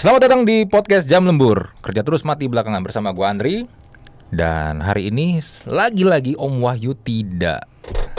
Selamat datang di podcast Jam Lembur. Kerja terus mati belakangan bersama gua Andri. Dan hari ini lagi-lagi Om Wahyu tidak.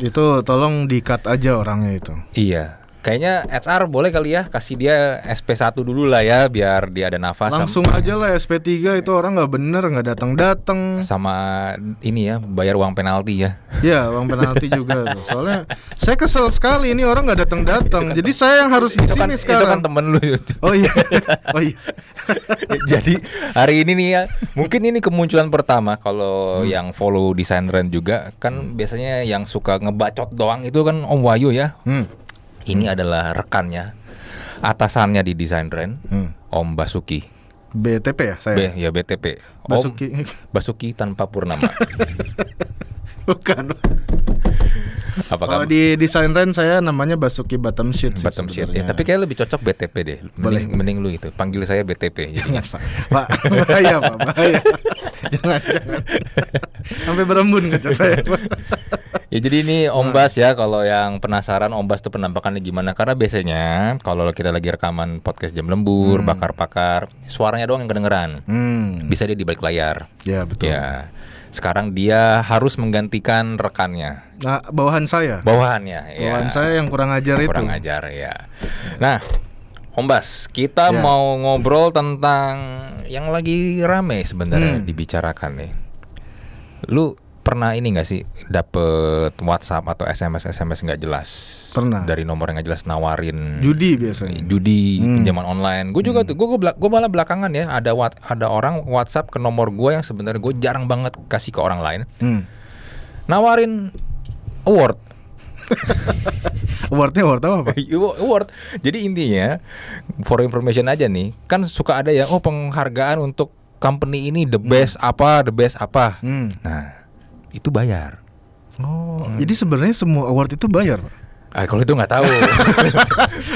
Itu tolong di-cut aja orangnya itu. Iya. Kayaknya HR boleh kali ya kasih dia SP1 dulu lah ya biar dia ada nafas. Langsung aja lah SP3 itu orang nggak bener, nggak datang. Sama ini ya bayar uang penalti ya. Ya uang penalti juga tuh. Soalnya saya kesel sekali ini orang nggak datang. Jadi saya yang harus di sini sekarang. Itu kan temen lu. Oh iya. Oh iya. Jadi hari ini nih ya, mungkin ini kemunculan pertama kalau yang follow Design Trend juga kan biasanya yang suka ngebacot doang itu kan Om Wahyu ya. Ini adalah rekannya, atasannya di Design Trend, Om Basuki. BTP ya saya? Ya BTP. Basuki. Om Basuki tanpa purnama. Bukan. Kalau di Design Trend saya namanya Basuki Bottom Sheet. Bottom Sheet. Ya, tapi kayak lebih cocok BTP deh. Mending lu itu. Panggil saya BTP. Jangan Pak. Bahaya Pak, bahaya. Jangan. Sampai berembun kaca saya. Ya jadi ini Om Bas ya, kalau yang penasaran Om Bas tuh penampakannya gimana. Karena biasanya kalau kita lagi rekaman podcast Jam Lembur, bakar-pakar, suaranya doang yang kedengeran. Bisa dia di balik layar. Ya betul. Ya. Sekarang dia harus menggantikan rekannya. Nah, bawahan saya. Bawahannya ya. Bawahan saya yang kurang ajar itu. Kurang ajar ya. Nah, Om Bas, kita mau ngobrol tentang yang lagi rame sebenarnya dibicarakan nih. Lu pernah ini nggak sih dapet WhatsApp atau SMS nggak jelas? Pernah. Dari nomor yang nggak jelas nawarin judi biasanya. Judi, pinjaman online. Gue juga tuh, gue malah belakangan ya ada orang WhatsApp ke nomor gue yang sebenarnya gue jarang banget kasih ke orang lain. Nawarin award. Award apa? Award. Jadi intinya for information aja nih, kan suka ada ya penghargaan untuk company ini the best apa. Nah, itu bayar. Jadi sebenarnya semua award itu bayar, Pak? Kalau itu nggak tahu.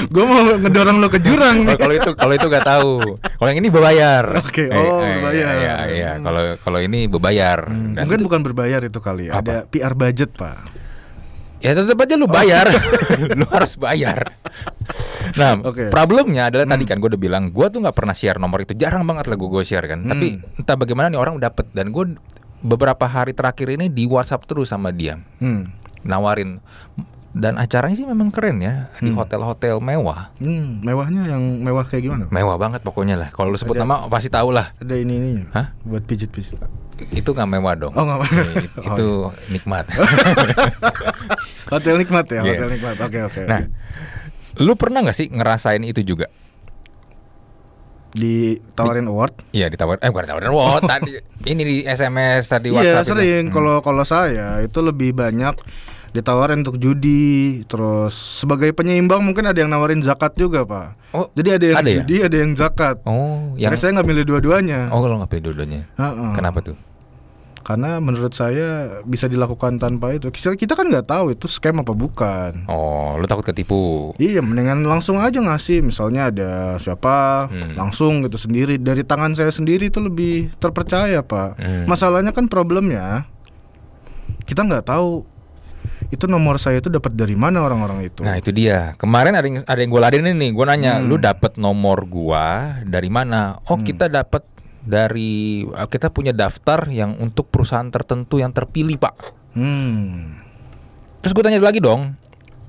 Gue mau ngedorong lo ke jurang nih. Kalau itu nggak tahu. Kalau yang ini berbayar. Oke. Berbayar. Iya. Kalau ini berbayar. Mungkin bukan berbayar itu kali. Ada PR budget, Pak. Ya tetap aja lu bayar. Lu harus bayar. Nah, problemnya adalah tadi kan gue udah bilang, gue tuh nggak pernah share nomor itu. Jarang banget lah gue share kan. Tapi entah bagaimana nih orang dapet. Dan gue beberapa hari terakhir ini di WhatsApp terus sama dia, nawarin. Dan acaranya sih memang keren ya, di hotel-hotel mewah. Mewahnya yang mewah kayak gimana? Mewah banget pokoknya lah. Kalau lu sebut nama pasti tahu lah. Ada ini. Hah? Buat pijit-pijit. Itu nggak mewah dong. Oh nggak mewah. Itu nikmat. Hotel nikmat ya, hotel nikmat. Oke. Nah, lu pernah nggak sih ngerasain itu juga? Ditawarin award? Iya ditawarin. Bukan ditawarin award. Tadi ini di SMS tadi WhatsApp. Iya sering. Kalau saya itu lebih banyak ditawarin untuk judi, terus sebagai penyeimbang mungkin ada yang nawarin zakat juga, Pak. Jadi ada yang judi, ada yang zakat. Yang saya nggak milih dua-duanya. Kalau nggak pilih dua-duanya. Kenapa tuh? Karena menurut saya bisa dilakukan tanpa itu. Kita kan nggak tahu itu scam apa bukan. Lu takut ketipu? Iya, mendingan langsung aja ngasih. Misalnya ada siapa, langsung gitu sendiri dari tangan saya sendiri itu lebih terpercaya, Pak. Masalahnya kan problemnya kita nggak tahu itu nomor saya itu dapat dari mana orang-orang itu. Nah itu dia. Kemarin ada yang gue ladenin nih. Gue nanya, lu dapat nomor gua dari mana? Kita dapat dari kita punya daftar yang untuk perusahaan tertentu yang terpilih, Pak. Terus gue tanya lagi dong.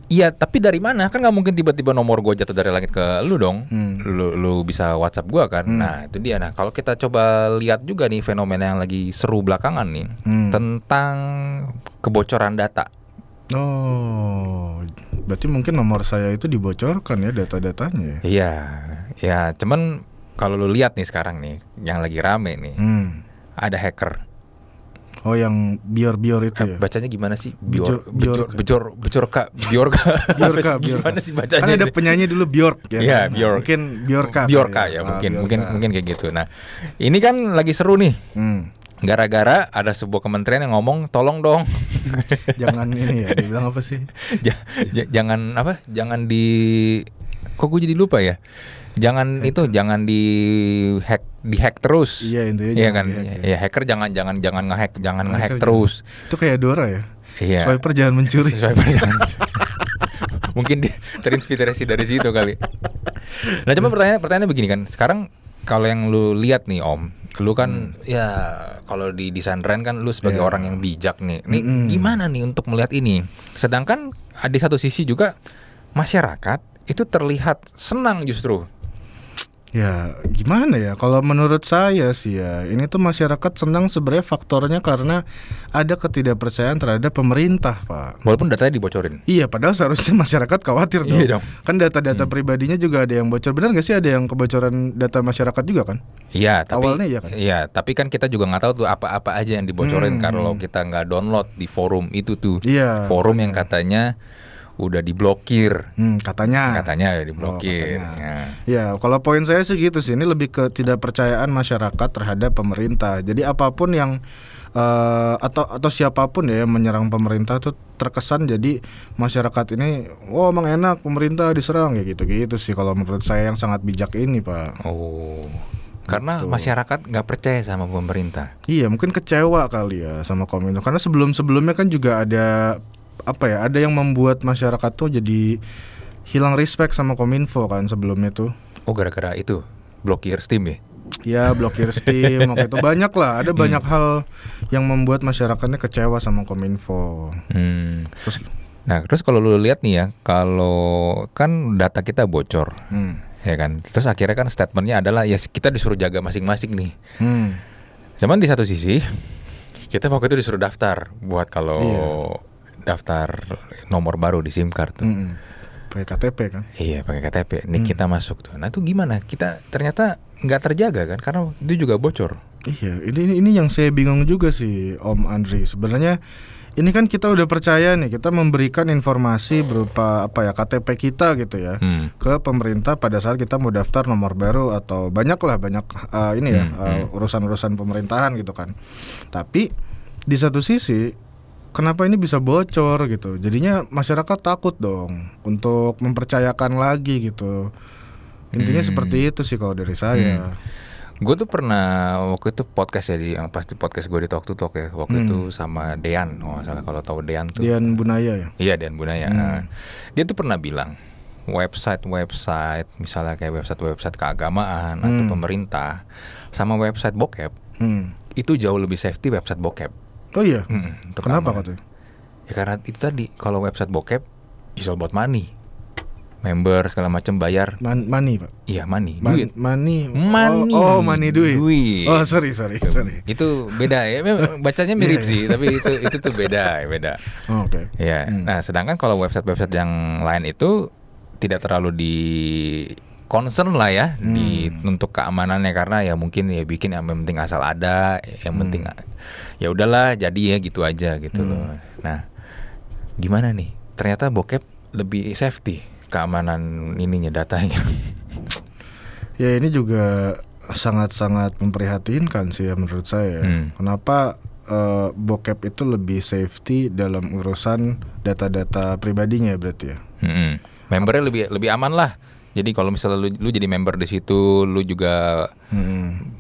Iya, tapi dari mana? Kan nggak mungkin tiba-tiba nomor gue jatuh dari langit ke lu dong. Lu bisa WhatsApp gue kan. Nah itu dia. Nah kalau kita coba lihat juga nih fenomena yang lagi seru belakangan nih tentang kebocoran data. Berarti mungkin nomor saya itu dibocorkan ya data-datanya. Iya, cuman kalau lu lihat nih sekarang nih, yang lagi rame nih, ada hacker. Yang bior itu ya. Bacanya gimana sih? Biorka. Gimana sih bacanya? Kan ada penyanyi dulu Bjork ya. Iya, Bjork. Mungkin Biorka. Biorka ya, mungkin kayak gitu. Nah, ini kan lagi seru nih. Gara-gara ada sebuah kementerian yang ngomong tolong dong. Jangan ini ya, dibilang apa sih? Jangan apa? Jangan di kok gue jadi lupa ya. Jangan itu, jangan di hack terus. Iya intinya. Iya kan. Ya hacker jangan ngehack terus. Itu kayak Dora ya. Iya. Swiper jangan mencuri. Mungkin dia terinspirasi dari situ kali. Nah, cuma pertanyaannya begini kan. Sekarang kalau yang lu lihat nih Om, lu kan ya kalau di desain brand kan lu sebagai orang yang bijak nih. Nih gimana nih untuk melihat ini? Sedangkan di satu sisi juga masyarakat itu terlihat senang justru. Ya gimana ya, kalau menurut saya sih ya, ini tuh masyarakat senang sebenarnya faktornya karena ada ketidakpercayaan terhadap pemerintah, Pak. Walaupun datanya dibocorin. Iya, padahal seharusnya masyarakat khawatir dong. Iya dong. Kan data-data pribadinya juga ada yang bocor. Benar gak sih ada yang kebocoran data masyarakat juga kan? Iya, tapi awalnya iya kan? Iya, tapi kan kita juga nggak tahu tuh apa-apa aja yang dibocorin kalau kita nggak download di forum itu tuh. Iya. Forum yang katanya udah diblokir. Katanya ya diblokir. Ya, kalau poin saya sih gitu sih. Ini lebih ke ketidakpercayaan masyarakat terhadap pemerintah. Jadi apapun yang atau siapapun ya yang menyerang pemerintah tuh terkesan jadi masyarakat ini, wah emang enak pemerintah diserang ya gitu-gitu sih kalau menurut saya yang sangat bijak ini, Pak. Oh. Karena masyarakat nggak percaya sama pemerintah. Iya, mungkin kecewa kali ya sama Kominfo. Karena sebelum-sebelumnya kan juga ada ada yang membuat masyarakat tuh jadi hilang respect sama Kominfo kan sebelumnya tuh. Oh, gara-gara itu blokir Steam ya? Ya, blokir Steam waktu itu banyak lah, ada banyak hal yang membuat masyarakatnya kecewa sama Kominfo. Terus kalau lu lihat nih ya, kalau kan data kita bocor, ya kan. Terus akhirnya kan statementnya adalah ya kita disuruh jaga masing-masing nih. Cuman di satu sisi kita waktu itu disuruh daftar buat kalau daftar nomor baru di SIM card tuh. Pakai KTP kan? Iya, pakai KTP. Nih kita masuk tuh. Nah, itu gimana? Kita ternyata nggak terjaga kan karena itu juga bocor. Iya, ini yang saya bingung juga sih Om Andri. Sebenarnya ini kan kita udah percaya nih, kita memberikan informasi berupa KTP kita gitu ya ke pemerintah pada saat kita mau daftar nomor baru atau banyak urusan-urusan pemerintahan gitu kan. Tapi di satu sisi kenapa ini bisa bocor gitu? Jadinya masyarakat takut dong untuk mempercayakan lagi gitu. Intinya seperti itu sih kalau dari saya. Gue tuh pernah waktu itu podcast ya pasti podcast gue di Talk to Talk ya. Waktu itu sama Dean, salah kalau tahu Dean tuh. Dean Bunaya ya? Iya, Dean Bunaya. Dia tuh pernah bilang website misalnya kayak website keagamaan atau pemerintah sama website bokep itu jauh lebih safety website bokep. Oh iya? Kenapa katanya? Ya karena itu tadi, kalau website bokep is all about money. Member segala macam bayar. Money, Pak. Iya, money. Duit. Money. Oh, money duit. Oh, sorry. Itu beda ya. Bacanya mirip sih, tapi itu tuh beda. Oh, oke. Ya. Nah, sedangkan kalau website yang lain itu tidak terlalu di concern lah ya untuk keamanannya, karena ya mungkin ya bikin yang penting asal ada, yang penting ya udahlah jadi ya gitu aja gitu loh. Nah, gimana nih? Ternyata bokep lebih safety keamanan ininya, datanya. Ya ini juga sangat-sangat memprihatinkan sih ya menurut saya. Kenapa bokep itu lebih safety dalam urusan data-data pribadinya berarti ya? Membernya lebih aman lah. Jadi kalau misalnya lu jadi member di situ, lu juga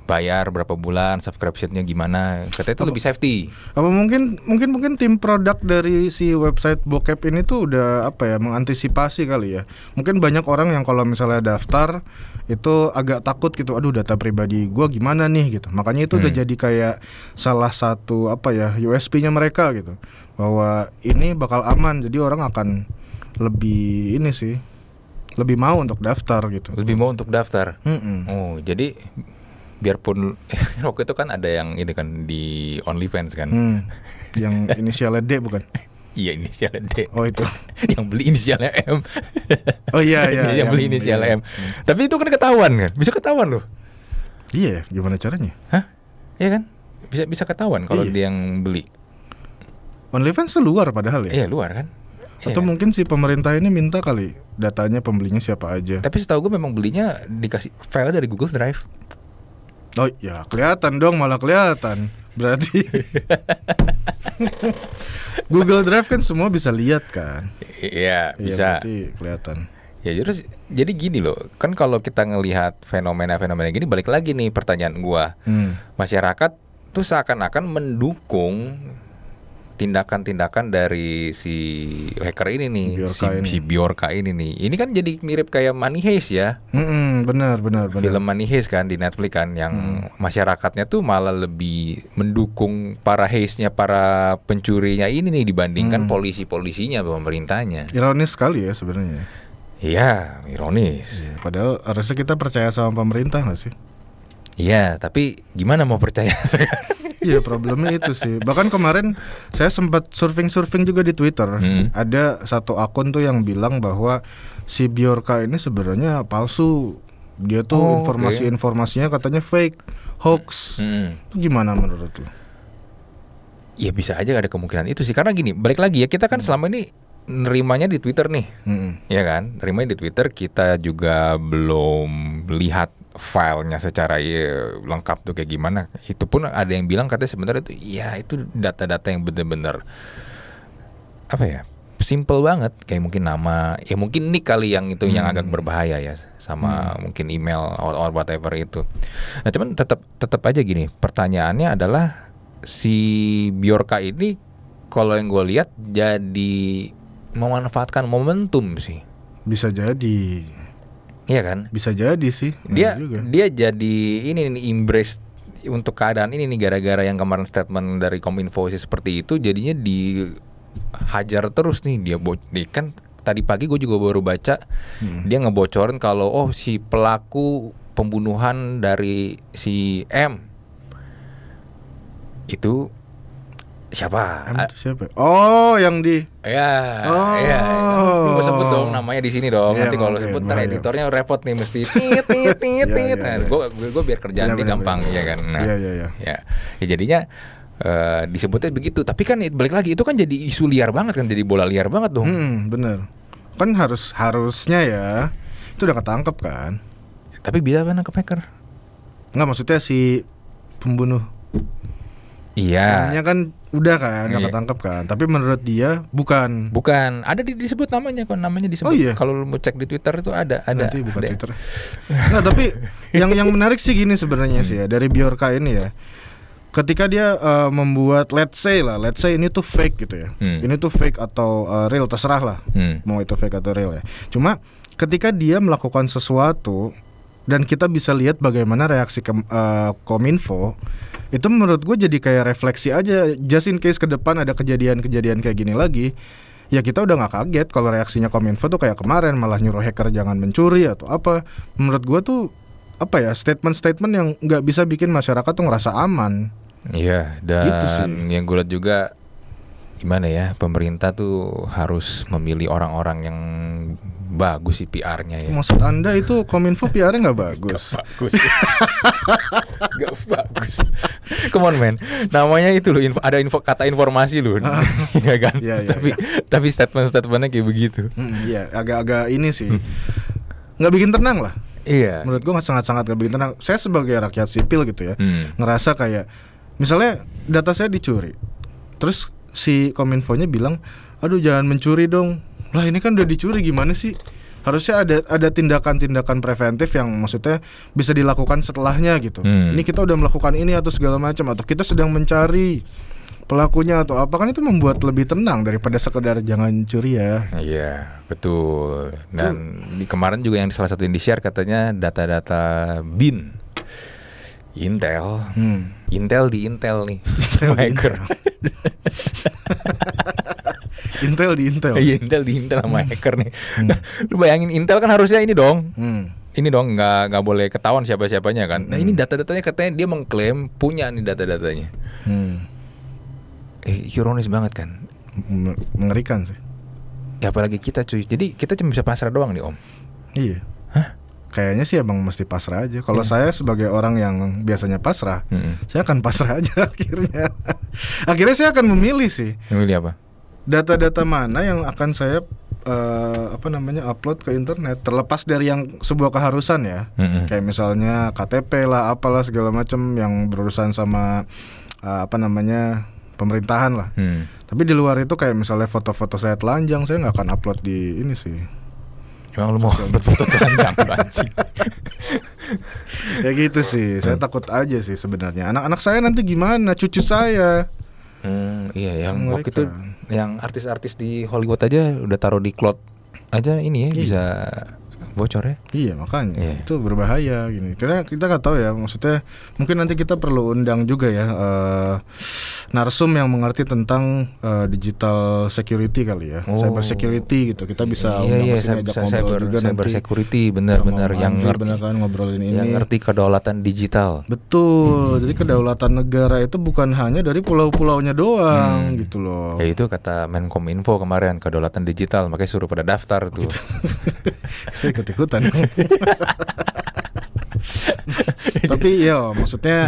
bayar berapa bulan, subscription-nya gimana, katanya itu lebih safety. Apa mungkin tim produk dari si website bokep ini tuh udah mengantisipasi kali ya. Mungkin banyak orang yang kalau misalnya daftar itu agak takut gitu, aduh data pribadi gua gimana nih gitu. Makanya itu udah jadi kayak salah satu USP-nya mereka gitu. Bahwa ini bakal aman, jadi orang akan lebih mau untuk daftar gitu. Lebih mau untuk daftar. Oh, jadi biarpun waktu itu kan ada yang ini kan di OnlyFans kan. Yang inisialnya D bukan? Iya, inisialnya D. Oh, itu. Yang beli inisialnya M. Oh iya. Yang beli inisialnya M. Tapi itu kan ketahuan kan? Bisa ketahuan loh. Iya, gimana caranya? Hah? Iya kan? Bisa ketahuan kalau dia yang beli. OnlyFans luar padahal ya? Iya, luar kan? Atau mungkin si pemerintah ini minta kali datanya pembelinya siapa aja. Tapi setahu gue memang belinya dikasih file dari Google Drive. Oh ya, kelihatan dong, malah kelihatan. Berarti Google Drive kan semua bisa lihat kan? Iya, bisa. Berarti kelihatan. Ya jadi gini loh, kan kalau kita ngelihat fenomena-fenomena gini, balik lagi nih pertanyaan gua. Masyarakat tuh seakan-akan mendukung tindakan-tindakan dari si hacker ini nih, Bjorka si Bjorka ini nih. Ini kan jadi mirip kayak Money Heist ya. Benar. Film Money Heist kan di Netflix kan, yang masyarakatnya tuh malah lebih mendukung para heistnya, para pencurinya ini nih dibandingkan polisi-polisinya, pemerintahnya. Ironis sekali ya sebenarnya. Iya, ironis. Ya, padahal harusnya kita percaya sama pemerintah nggak sih? Iya, tapi gimana mau percaya? Iya, problemnya itu sih. Bahkan kemarin saya sempat surfing juga di Twitter. Ada satu akun tuh yang bilang bahwa si Bjorka ini sebenarnya palsu. Dia tuh informasinya katanya fake, hoax. Gimana menurut lu? Ya bisa aja ada kemungkinan itu sih. Karena gini, balik lagi ya, kita kan selama ini nerimanya di Twitter nih, ya kan? Nerimanya di Twitter, kita juga belum lihat filenya secara lengkap tuh kayak gimana. Itu pun ada yang bilang katanya sebenarnya itu ya itu data-data yang benar-benar apa ya, simple banget, kayak mungkin nama, ya mungkin nick kali yang itu yang agak berbahaya ya, sama mungkin email or whatever itu. Nah cuman tetap aja gini, pertanyaannya adalah si Bjorka ini kalau yang gue lihat jadi memanfaatkan momentum sih. Bisa jadi. Iya kan? Bisa jadi sih. Dia jadi ini nih, embrace untuk keadaan ini nih, gara-gara yang kemarin statement dari Kominfo seperti itu, jadinya dihajar terus nih dia. Kan tadi pagi gue juga baru baca dia ngebocorin kalau si pelaku pembunuhan dari si M itu siapa? Siapa? Oh, yang di. Ya. Gue sebut dong namanya di sini dong. Nanti kalau sebut ntar editornya repot nih, mesti tit. Nah, gue biar kerjaan dia gampang, ya kan. Nah, ya jadinya disebutnya begitu. Tapi kan balik lagi itu kan jadi isu liar banget kan, jadi bola liar banget dong. Bener. Kan harusnya ya itu udah ketangkep kan. Tapi bisa nangkep hacker? Nggak, maksudnya si pembunuh. Iya. Namanya kan udah kan nggak ketangkep kan. Tapi menurut dia bukan. Ada disebut namanya kok, namanya disebut. Kalau lu mau cek di Twitter itu ada. Nanti buka Twitter. Nah, tapi yang menarik sih gini sebenarnya sih ya, dari Bjorka ini ya. Ketika dia membuat let's say ini tuh fake gitu ya. Ini tuh fake atau real, terserah lah. Mau itu fake atau real ya. Cuma ketika dia melakukan sesuatu dan kita bisa lihat bagaimana reaksi Kominfo, itu menurut gue jadi kayak refleksi aja, just in case ke depan ada kejadian-kejadian kayak gini lagi, ya kita udah gak kaget kalau reaksinya Kominfo tuh kayak kemarin malah nyuruh hacker jangan mencuri atau apa. Menurut gue tuh apa ya, statement-statement yang gak bisa bikin masyarakat tuh ngerasa aman. Iya, dan gitu sih. Yang gue lihat juga gimana ya, pemerintah tuh harus memilih orang-orang yang bagus sih PR-nya ya. Maksud Anda itu Kominfo PR-nya nggak bagus? Gak bagus. Gak bagus. Come on man, namanya itu loh, ada kata informasi loh, ya kan? Tapi statement-statementnya kayak begitu. Iya, agak-agak ini sih, nggak bikin tenang lah. Iya. Menurut gue sangat-sangat nggak bikin tenang. Saya sebagai rakyat sipil gitu ya, ngerasa kayak misalnya data saya dicuri, terus si Kominfonya bilang, aduh jangan mencuri dong. Lah ini kan udah dicuri, gimana sih? Harusnya ada tindakan-tindakan preventif yang maksudnya bisa dilakukan setelahnya gitu. Ini kita udah melakukan ini atau segala macam, atau kita sedang mencari pelakunya atau apa, kan itu membuat lebih tenang daripada sekedar jangan curi ya. Iya, betul. Dan di kemarin juga yang salah satu yang di-share katanya data-data BIN Intel. Intel nih. Hacker. Intel di Intel. Iya, Intel di Intel sama hacker nih. Lu bayangin, Intel kan harusnya ini dong. Ini dong nggak boleh ketahuan siapa-siapanya kan. Nah, ini data-datanya katanya dia mengklaim punya nih data-datanya. Ironis banget kan. Mengerikan sih. Ya apalagi kita cuy. Jadi kita cuma bisa pasrah doang nih, Om. Iya. Hah? Kayaknya sih abang mesti pasrah aja. Kalau saya sebagai orang yang biasanya pasrah, saya akan pasrah aja akhirnya. Akhirnya saya akan memilih sih. Memilih apa? Data-data mana yang akan saya upload ke internet, terlepas dari yang sebuah keharusan ya. Kayak misalnya KTP lah, apalah segala macam yang berurusan sama pemerintahan lah. Tapi di luar itu kayak misalnya foto-foto saya telanjang, saya nggak akan upload di ini sih. Emang lu mau upload foto telanjang anjing? Ya gitu sih. Saya takut aja sih sebenarnya. Anak-anak saya nanti gimana? Cucu saya. Iya, yang waktu itu yang artis-artis di Hollywood aja udah taruh di cloud aja ini ya, bisa bocor ya. Iya, makanya itu berbahaya gini. Karena kita nggak tahu ya, maksudnya mungkin nanti kita perlu undang juga ya narsum yang mengerti tentang digital security kali ya, cyber security gitu. Kita bisa cyber security, benar-benar yang ngerti, benar kan ngobrolin ini. Yang ngerti kedaulatan digital. Betul. Jadi kedaulatan negara itu bukan hanya dari pulau-pulaunya doang gitu loh. Ya itu kata Menkominfo kemarin, kedaulatan digital, makanya suruh pada daftar tuh. Gitu. Saya ikut-ikutan. Tapi ya maksudnya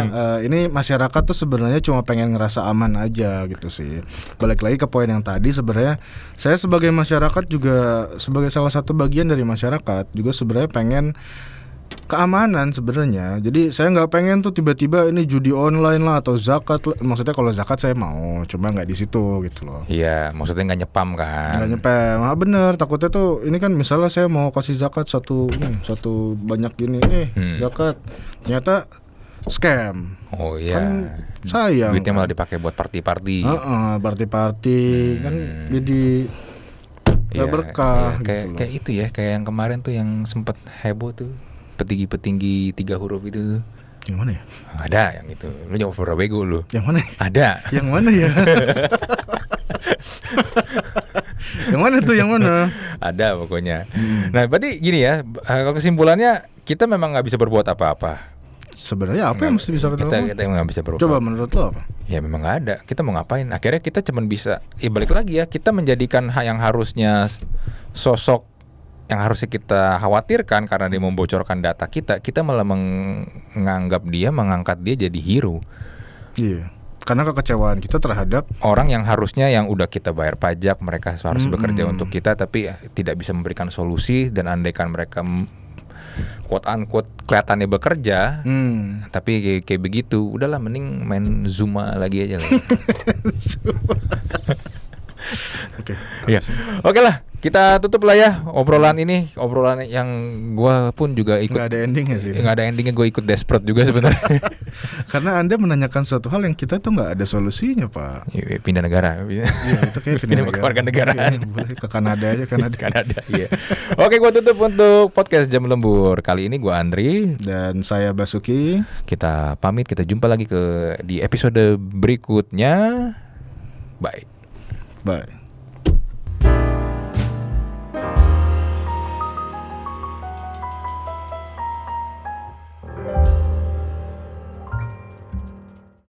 ini masyarakat tuh sebenarnya cuma pengen ngerasa aman aja gitu sih. Balik lagi ke poin yang tadi, sebenarnya saya sebagai masyarakat juga, sebagai salah satu bagian dari masyarakat juga sebenarnya pengen keamanan sebenarnya. Jadi saya nggak pengen tuh tiba-tiba ini judi online lah atau zakat. Maksudnya kalau zakat saya mau, cuma nggak di situ gitu loh. Iya, maksudnya nggak nyepam kan? Nggak nyepam, bener. Takutnya tuh ini kan misalnya saya mau kasih zakat satu banyak gini zakat, ternyata scam. Oh iya. Kan sayang. Duitnya malah dipakai buat party-party. Party-party kan jadi nggak berkah. Gitu kayak itu ya, kayak yang kemarin tuh yang sempet heboh tuh. Petinggi 3 huruf itu. Yang mana ya? Ada yang itu. Lu nyoba pura bego lu. Yang mana? Ada. Yang mana ya? Yang mana tuh? Yang mana? Ada pokoknya. Nah, berarti gini ya. Kesimpulannya kita memang nggak bisa berbuat apa-apa. Sebenarnya apa yang mesti bisa kita emang nggak bisa berbuat. Coba menurut lo apa? Ya memang nggak ada. Kita mau ngapain? Akhirnya kita cuman bisa. Balik lagi ya. Kita menjadikan yang harusnya sosok yang harusnya kita khawatirkan karena dia membocorkan data kita malah mengangkat dia jadi hero. Iya. Karena kekecewaan kita terhadap orang yang harusnya yang udah kita bayar pajak, mereka harus bekerja untuk kita, tapi tidak bisa memberikan solusi. Dan andaikan mereka quote unquote kelihatannya bekerja, tapi kayak begitu, udahlah mending main Zuma lagi aja lah. Oke lah, kita tutup lah ya obrolan ini, obrolan yang gue pun juga ikut. Nggak ada endingnya sih. Nggak ada endingnya, gue ikut desperate juga sebenarnya. Karena Anda menanyakan suatu hal yang kita tuh nggak ada solusinya, Pak. Pindah negara. Iya, itu kayak pindah kewarganegaraan. Boleh ke Kanada aja, Kanada. Iya. Oke, gue tutup untuk podcast Jam Lembur kali ini. Gue Andri dan saya Basuki. Kita pamit, kita jumpa lagi di episode berikutnya. Bye.